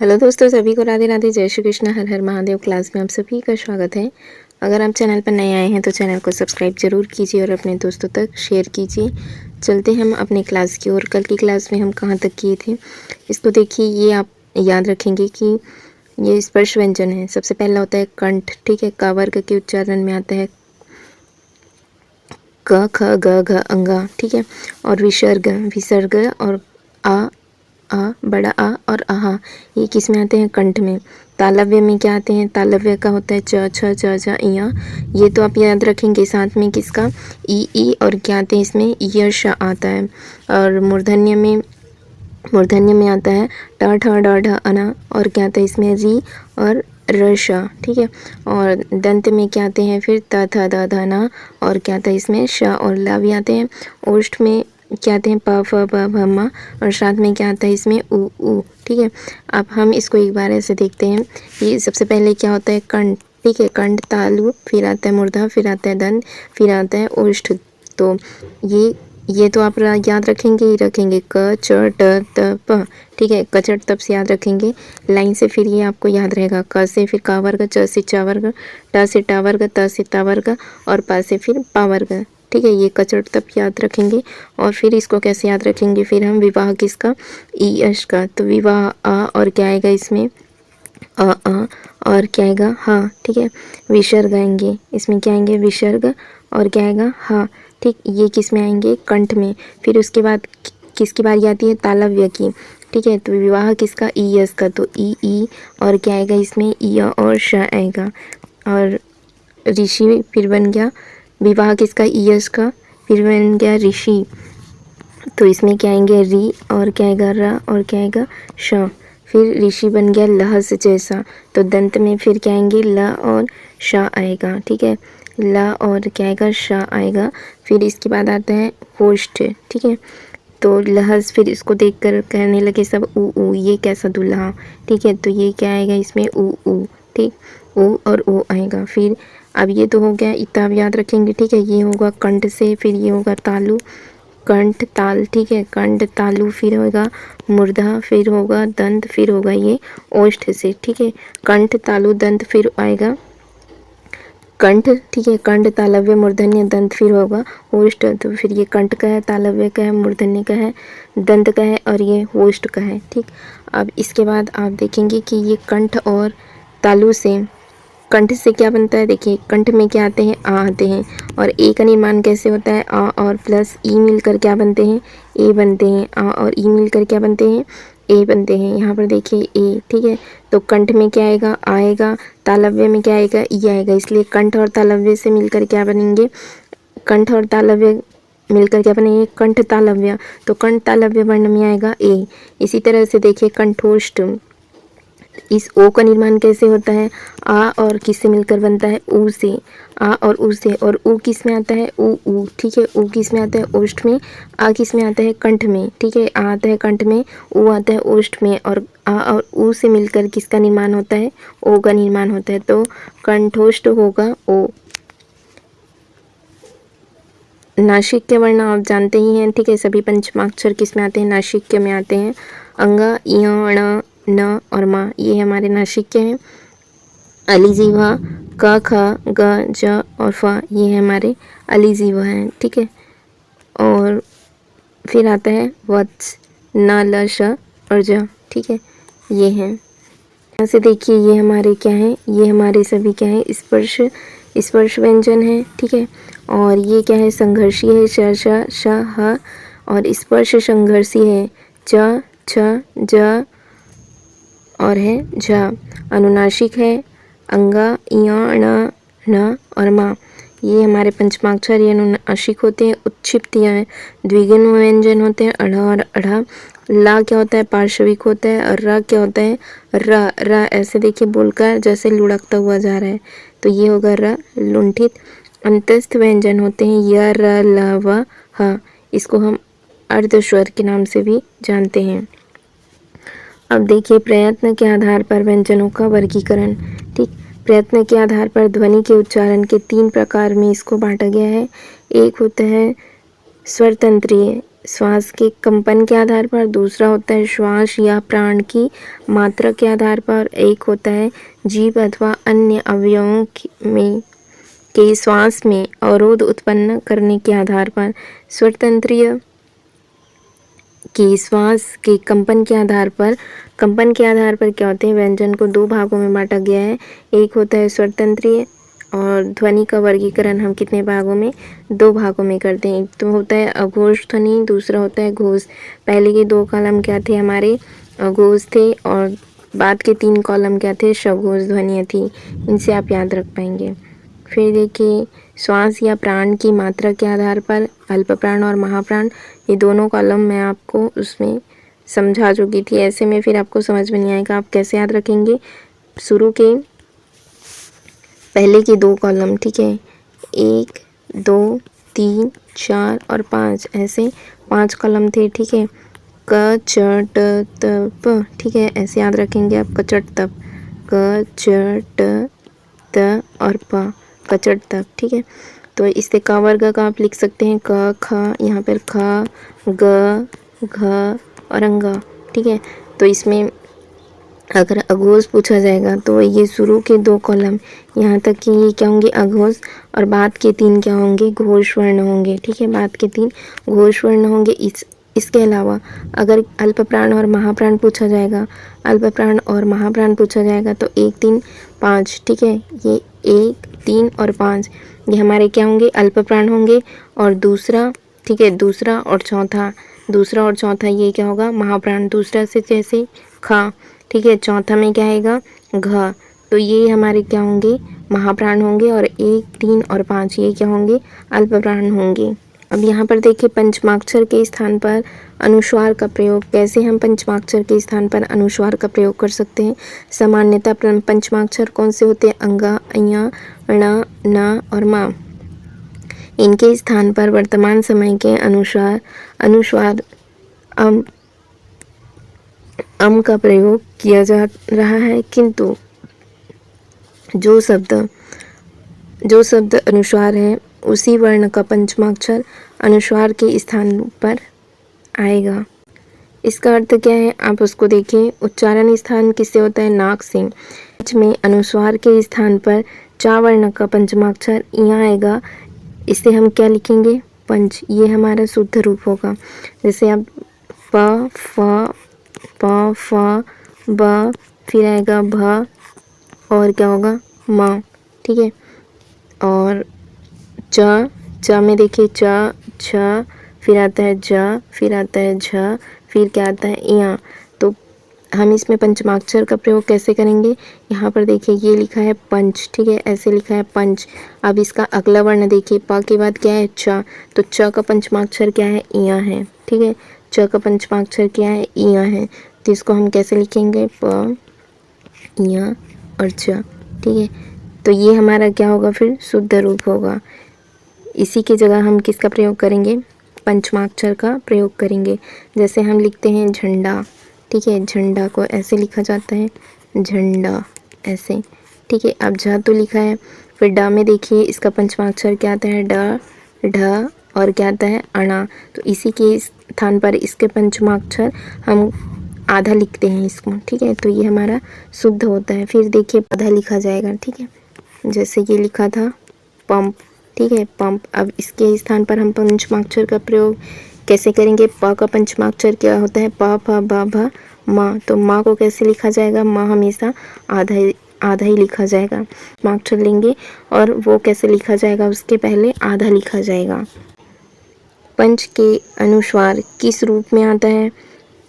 Hello दोस्तों, सभी को राधे राधे, जय श्री कृष्ण, हर हर महादेव। क्लास में आप सभी का स्वागत है। अगर आप चैनल पर नए आए हैं तो चैनल को सब्सक्राइब जरूर कीजिए और अपने दोस्तों तक शेयर कीजिए। चलते हम अपने क्लास की ओर। कल की क्लास में हम कहाँ तक किए थे इसको देखिए। ये आप याद रखेंगे कि ये स्पर्श व्यंजन है। सबसे पहला होता है कंठ, ठीक है। क वर्ग के उच्चारण में आता है क ख ग घ अंगा, ठीक है। और विसर्ग, विसर्ग और आ, बड़ा आ और आहा, ये किस में आते हैं? कंठ में। तालव्य में क्या आते हैं? तालव्य का होता है च छ च ज इया, ये तो आप याद रखेंगे। साथ में किसका? ई और क्या आते हैं इसमें? यश आता है। और मूर्धन्य में आता है ट ठ ड ढ अना, और क्या आता है इसमें? री और रशा, ठीक है। और दंत में क्या आते हैं फिर? त थ द ध न, और क्या आता है इसमें? श और ला भी आते हैं। ओष्ठ में क्या आते हैं? प फ ब भ म, और साथ में क्या आता है इसमें? उ, ठीक है। अब हम इसको एक बार ऐसे देखते हैं। ये सबसे पहले क्या होता है? कंठ, ठीक है। कंठ, तालु, फिर आता है मूर्धा, फिर आता है दंत, फिर आता है ओष्ठ। तो ये तो आप याद रखेंगे ही रखेंगे। क च ट त प, ठीक है। कचट तब से याद रखेंगे लाइन से, फिर ये आपको याद रहेगा। क से फिर का वर्ग, च से चा वर्ग, ट से टा वर्ग, त से ता वर्ग, और पा से फिर पा वर्ग, ठीक है। ये कचट तब याद रखेंगे। और फिर इसको कैसे याद रखेंगे? फिर हम विवाह किसका? ई यश का। तो विवाह आ, और क्या आएगा इसमें? अ और क्या आएगा? हाँ, ठीक है। विसर्ग आएंगे इसमें, क्या आएंगे? विसर्ग, और क्या आएगा? हाँ, ठीक। ये किस में आएंगे? कंठ में। फिर उसके बाद किसकी बारी आती है? तालव्य की, ठीक है। तो विवाह किसका? ई यस का। तो ई, और क्या आएगा इसमें? य और श आएगा। और ऋषि फिर बन गया विवाह किसका? ई यस का, फिर बन गया ऋषि। तो इसमें क्या आएंगे? री, और क्या आएगा? र, और क्या आएगा? श। फिर ऋषि बन गया लहस जैसा। तो दंत में फिर क्या आएंगे? ल और श आएगा, ठीक है। ल और क्या आएगा? श आएगा। फिर इसके बाद आता है होष्ठ, ठीक है। तो लहस, फिर इसको देखकर कहने लगे सब ऊ, ये कैसा दूल्हा, ठीक है। तो ये क्या आएगा इसमें? ऊ, ठीक। ऊ और ऊ आएगा। फिर अब ये तो हो गया, इतना आप याद रखेंगे, ठीक है। ये होगा कंठ से, फिर ये होगा तालु, कंठ ताल, ठीक है। कंठ तालु, फिर होगा मूर्धा, फिर होगा दंत, फिर होगा ये ओष्ठ से, ठीक है। कंठ तालु दंत, फिर आएगा कंठ, ठीक है। कंठ, तालव्य, मूर्धन्य, दंत, फिर होगा ओष्ठ। तो फिर ये कंठ का है, तालव्य का है, मूर्धन्य का है, दंत का है, और ये ओष्ठ का है, ठीक। अब इसके बाद आप देखेंगे कि ये कंठ और तालु से, कंठ से क्या बनता है? देखिए, कंठ में क्या आते हैं? आ आते हैं। और ए का निर्माण कैसे होता है? आ और प्लस ई मिलकर क्या बनते हैं? ए बनते हैं। आ और ई मिलकर क्या बनते हैं? ए बनते हैं। यहाँ पर देखिए ए, ठीक है। तो कंठ में क्या आएगा? आएगा। तालव्य में क्या आएगा? ई आएगा। इसलिए कंठ और तालव्य से मिलकर क्या बनेंगे? कंठ और तालव्य मिलकर क्या बनेंगे? कंठ तालव्य। तो कंठ तालव्य वर्ण में आएगा ए। इसी तरह से देखिए कंठोष्ठ, इस ओ का निर्माण कैसे होता है? आ और किससे मिलकर बनता है? ऊ से। आ और ऊ से। और ऊ किस में आता है? ऊ, ठीक है। ऊ किस में आता है? ओष्ठ में। आ किस में आता है? कंठ में, ठीक है। आ आता है कंठ में, ऊ आता है ओष्ठ में, और आ और ऊ से मिलकर किसका निर्माण होता है? ओ का निर्माण होता है। तो कंठोष्ठ होगा ओ। नासिक्य वर्ण आप जानते ही हैं, ठीक है। सभी पंचमाक्षर किस में आते हैं? नासिक्य में आते हैं। अंगा, य, ण, न और मा, ये हमारे नासिक्य हैं। अलीजीवा, क, ख, ग, ज और फ, ये हमारे अलीजीवा हैं, ठीक है। और फिर आता है वत्स, न, ल, श और ज, ठीक है। ये हैं। यहाँ से देखिए ये हमारे क्या हैं? ये हमारे सभी क्या हैं? स्पर्श व्यंजन है, ठीक है। और ये क्या है? संघर्षी है, श, श, श, ह। और स्पर्श संघर्षी है, च, छ, ज और है झ। अनुनासिक है, अंगा, य, ण, न और मा, ये हमारे पंचमाक्षर, ये अनुनासिक होते हैं। उत्क्षिप्त या द्विगुण व्यंजन होते हैं, अढ़ और अढ़ा। ला क्या होता है? पार्श्विक होता है। और र क्या होता है? र ऐसे देखिए बोलकर जैसे लुढ़कता हुआ जा रहा है, तो ये होगा र, लुंठित। अंतस्थ व्यंजन होते हैं य, र, ल, व, ह। इसको हम अर्धस्वर के नाम से भी जानते हैं। अब देखिए प्रयत्न के आधार पर व्यंजनों का वर्गीकरण, ठीक। प्रयत्न के आधार पर ध्वनि के उच्चारण के 3 प्रकार में इसको बांटा गया है। एक होता है स्वरतंत्रीय श्वास के कंपन के आधार पर, दूसरा होता है श्वास या प्राण की मात्रा के आधार पर, एक होता है जीभ अथवा अन्य अवयवों में के श्वास में अवरोध उत्पन्न करने के आधार पर। स्वरतंत्रीय के श्वास के कंपन के आधार पर क्या होते हैं, व्यंजन को दो भागों में बांटा गया है। एक होता है स्वरतंत्रीय और ध्वनि का वर्गीकरण हम कितने भागों में, दो भागों में करते हैं। एक तो होता है अघोष ध्वनि, दूसरा होता है घोष। पहले के दो कॉलम क्या थे हमारे, अघोष थे, और बाद के तीन कॉलम क्या थे, सघोष ध्वनियाँ थी। इनसे आप याद रख पाएंगे। फिर देखिए श्वास या प्राण की मात्रा के आधार पर अल्प प्राण और महाप्राण, ये दोनों कॉलम मैं आपको उसमें समझा चुकी थी। ऐसे में फिर आपको समझ में नहीं आएगा, आप कैसे याद रखेंगे। शुरू के पहले के दो कॉलम, ठीक है, 1 2 3 4 और 5, ऐसे 5 कॉलम थे, ठीक है। क च ट त प, ठीक है, ऐसे याद रखेंगे आप, कचट तप, क च ट त और प, कचट तप, ठीक है। तो इससे क वर्ग का आप लिख सकते हैं क ख, यहाँ पर ख ग घ और अंग, ठीक है। तो इसमें अगर अघोष पूछा जाएगा तो ये शुरू के दो कॉलम यहाँ तक कि ये क्या होंगे, अघोष, और बाद के तीन क्या होंगे, घोष वर्ण होंगे, ठीक है। बाद के तीन घोष वर्ण होंगे। इसके अलावा अगर अल्प प्राण और महाप्राण पूछा जाएगा, तो 1 3 5, ठीक है, ये 1 3 और 5 ये हमारे क्या होंगे, अल्प प्राण होंगे। और दूसरा, ठीक है, दूसरा और चौथा ये क्या होगा, महाप्राण। दूसरा से जैसे खा, ठीक है, चौथा में क्या आएगा, घ, तो ये हमारे क्या होंगे, महाप्राण होंगे। और 1 3 और 5 ये क्या होंगे, अल्प प्राण होंगे। अब यहाँ पर देखिए पंचमाक्षर के स्थान पर अनुस्वार का प्रयोग, कैसे हम पंचमाक्षर के स्थान पर अनुस्वार का प्रयोग कर सकते हैं। सामान्यतः पंचमाक्षर कौन से होते हैं, अंगा, अया, ण, न और मा। इनके स्थान पर वर्तमान समय के अनुस्वार अम का प्रयोग किया जा रहा है, किंतु जो शब्द अनुस्वार है उसी वर्ण का पंचमाक्षर अनुस्वार के स्थान पर आएगा। इसका अर्थ क्या है, आप उसको देखिए। उच्चारण स्थान किससे होता है, नाक से। बीच में अनुस्वार के स्थान पर चा वर्ण का पंचमाक्षर यहाँ आएगा, इसे हम क्या लिखेंगे, पंच। ये हमारा शुद्ध रूप होगा। जैसे आप प फ ब, फिर आएगा भ, और क्या होगा, म, ठीक है। और च में देखिए च छ, फिर आता है ज, फिर आता है झ, फिर क्या आता है या। तो हम इसमें पंचमाक्षर का प्रयोग कैसे करेंगे, यहाँ पर देखिए ये लिखा है पंच, ठीक है, ऐसे लिखा है पंच। अब इसका अगला वर्ण देखिए, प के बाद क्या है, च, तो च का पंचमाक्षर क्या है, इया है, ठीक है। च का पंचमाक्षर क्या है, इया है। तो इसको हम कैसे लिखेंगे, प, इया और च, ठीक है। तो ये हमारा क्या होगा, फिर शुद्ध रूप होगा। इसी की जगह हम किसका प्रयोग करेंगे, पंचमाक्षर का प्रयोग करेंगे। जैसे हम लिखते हैं झंडा, ठीक है, झंडा को ऐसे लिखा जाता है, झंडा, ऐसे, ठीक है। अब झ तो लिखा है, फिर डा में देखिए इसका पंचमाक्षर क्या आता है, ड, ढ, और क्या आता है, अणा। तो इसी के स्थान पर इसके पंचमाक्षर हम आधा लिखते हैं इसको, ठीक है। तो ये हमारा शुद्ध होता है। फिर देखिए आधा लिखा जाएगा, ठीक है, जैसे ये लिखा था पंप, ठीक है, पंप। अब इसके स्थान पर हम पंचमाक्षर का प्रयोग कैसे करेंगे, प का पंचमाक्षर क्या होता है, प फ ब भ म। तो म को कैसे लिखा जाएगा, म हमेशा आधा ही लिखा जाएगा। पंचमाक्षर लेंगे और वो कैसे लिखा जाएगा, उसके पहले आधा लिखा जाएगा। पंच के अनुस्वार किस रूप में आता है,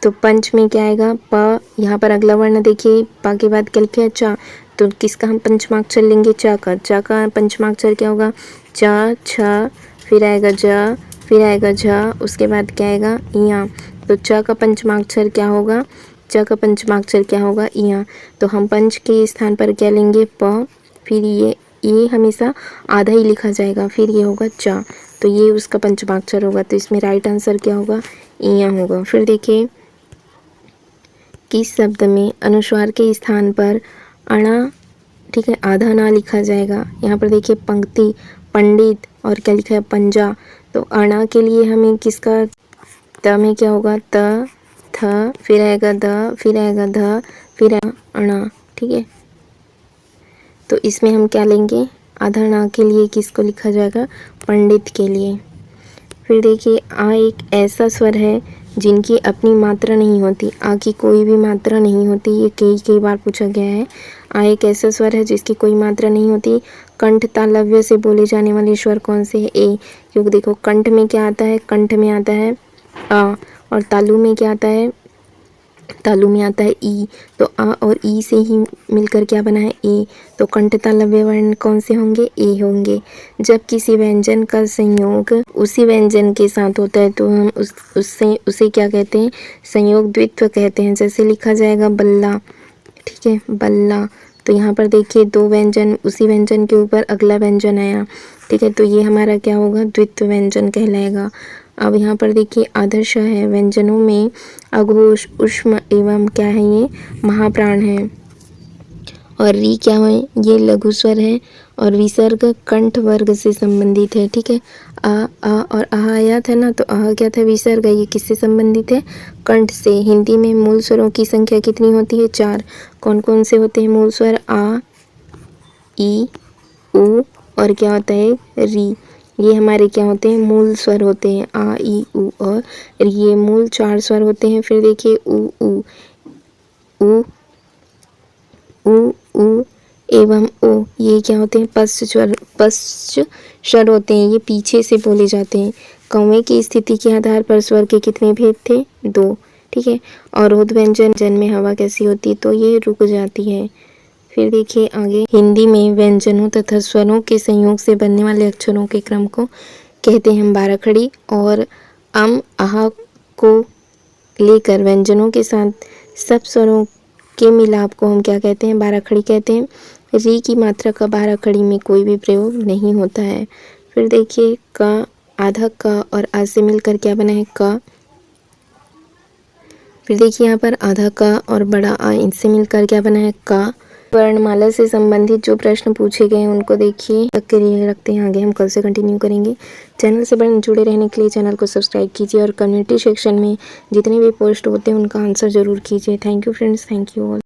तो पंच में क्या आएगा, प, यहाँ पर अगला वर्ण देखिए, प के बाद क्या लिखा है, चा। तो किसका हम पंचमाक्षर लेंगे, चा का पंचमाक्षर क्या होगा, च, छ, फिर आएगा ज, फिर आएगा झ, उसके बाद क्या आएगा, इया। तो च का पंचमाक्षर क्या होगा, इया। तो हम पंच के स्थान पर क्या लेंगे, प, फिर ये हमेशा आधा ही लिखा जाएगा, फिर ये होगा च, तो ये उसका पंचमाक्षर होगा। तो इसमें राइट आंसर क्या होगा, इया होगा। फिर देखिए किस शब्द में अनुस्वार के स्थान पर अणा, ठीक है, आधा ना लिखा जाएगा। यहाँ पर देखिए पंक्ति, पंडित और क्या लिखा है पंजा। तो अणा के लिए हमें किसका त में क्या होगा त थ फिर आएगा द फिर आएगा ध फिर आएगा अणा। ठीक है, तो इसमें हम क्या लेंगे आधा अणा के लिए किसको लिखा जाएगा पंडित के लिए। फिर देखिए आ एक ऐसा स्वर है जिनकी अपनी मात्रा नहीं होती। आ की कोई भी मात्रा नहीं होती, ये कई बार पूछा गया है। आ एक ऐसा स्वर है जिसकी कोई मात्रा नहीं होती। कंठ तालव्य से बोले जाने वाले स्वर कौन से है ए, क्योंकि देखो कंठ में क्या आता है, कंठ में आता है आ और तालु में क्या आता है, तालु में आता है ई। तो आ और ई से ही मिलकर क्या बना है ए। तो कंठ तालव्य वर्ण कौन से होंगे ए होंगे। जब किसी व्यंजन का संयोग उसी व्यंजन के साथ होता है तो हम उसे क्या कहते हैं संयोग द्वित्व कहते हैं। जैसे लिखा जाएगा बल्ला, ठीक है बल्ला। तो यहाँ पर देखिए दो व्यंजन उसी व्यंजन के ऊपर अगला व्यंजन आया, ठीक है, तो ये हमारा क्या होगा द्वित्व व्यंजन कहलाएगा। अब यहाँ पर देखिए आदर्श है व्यंजनों में अघोष उष्म एवं क्या है ये महाप्राण है। और री क्या है ये लघु स्वर है और विसर्ग कंठ वर्ग से संबंधित है। ठीक है, आ और आहा आया था ना, तो आहा क्या था विसर्ग, ये किससे संबंधित है कंठ से। हिंदी में मूल स्वरों की संख्या कितनी होती है 4। कौन कौन से होते हैं मूल स्वर आ ई उ और क्या होता है री। ये हमारे क्या होते हैं मूल स्वर होते हैं आ ई उ और ये मूल 4 स्वर होते हैं। फिर देखिए उ उ उ उ उ एवं ओ, ये क्या होते हैं पश्च स्वर होते हैं, ये पीछे से बोले जाते हैं। कौवे की स्थिति के आधार पर स्वर के कितने भेद थे 2। ठीक है, और उद व्यंजन जन में हवा कैसी होती है तो ये रुक जाती है। फिर देखिए आगे हिंदी में व्यंजनों तथा स्वरों के संयोग से बनने वाले अक्षरों के क्रम को कहते हैं हम बाराखड़ी। और अम आहा को लेकर व्यंजनों के साथ सब स्वरों के मिलाप को हम क्या कहते हैं बाराखड़ी कहते हैं। री की मात्रा का बाराखड़ी में कोई भी प्रयोग नहीं होता है। फिर देखिए क आधा क और आ से मिलकर क्या बना है क। फिर देखिए यहाँ पर आधा क और बड़ा आ इनसे मिलकर क्या बना है का। वर्णमाला से संबंधित जो प्रश्न पूछे गए हैं उनको देखिए तक के लिए रखते हैं, आगे हम कल से कंटिन्यू करेंगे। चैनल से जुड़े रहने के लिए चैनल को सब्सक्राइब कीजिए और कम्युनिटी सेक्शन में जितने भी पोस्ट होते हैं उनका आंसर ज़रूर कीजिए। Thank you friends, thank you all.